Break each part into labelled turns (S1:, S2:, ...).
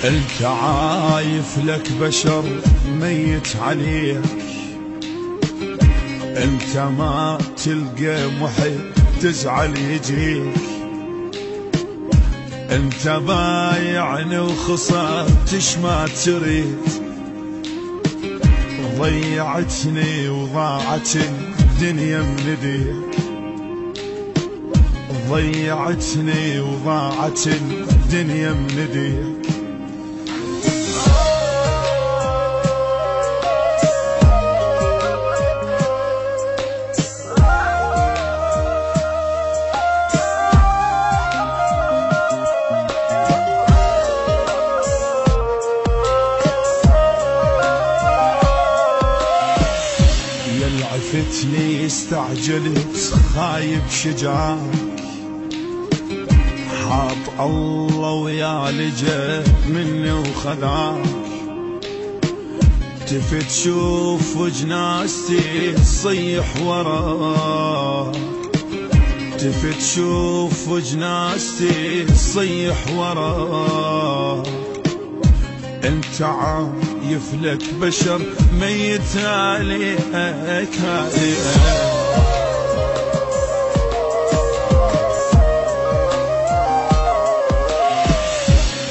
S1: انت عايف لك بشر ميت عليك، انت ما تلقى محب تزعل يجيك، انت بايعني وخسرتش ما تريد، ضيعتني وضاعت الدنيا من ايديك، ضيعتني وضاعت الدنيا من ايديك. عفتني استعجلت خايب شجاع، حاط الله ويا لجأ مني وخذاك، تفت شوف وجناستي تصيح وراك، تفت شوف وجناستي تصيح وراك، انت عايف لك بشر ميت عليك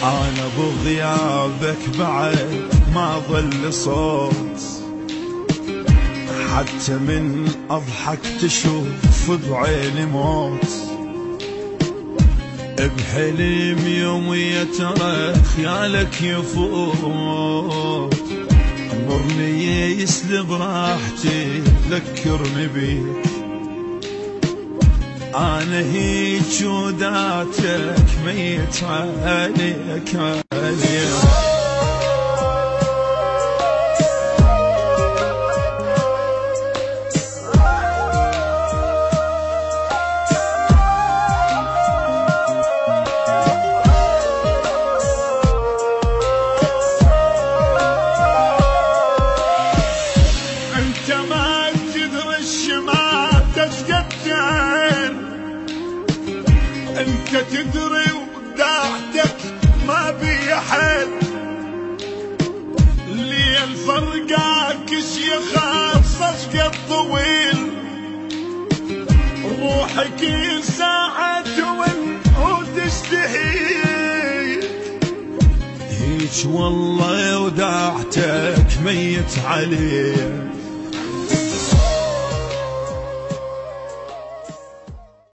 S1: انا بغيابك بعد ما ظل صوت، حتى من اضحك تشوف بعيني موت، بحلم يومي ترى خيالك يفوت، مرني يسلب راحتي ذكرني بيك، انا هيج وداتك ميت عليك عليك. انت تدري وداعتك ما بي حل، لي الفرقاك يخاف صشق الطويل، روحك كل ساعة تون وتشتهي، هيج والله وداعتك ميت عليك،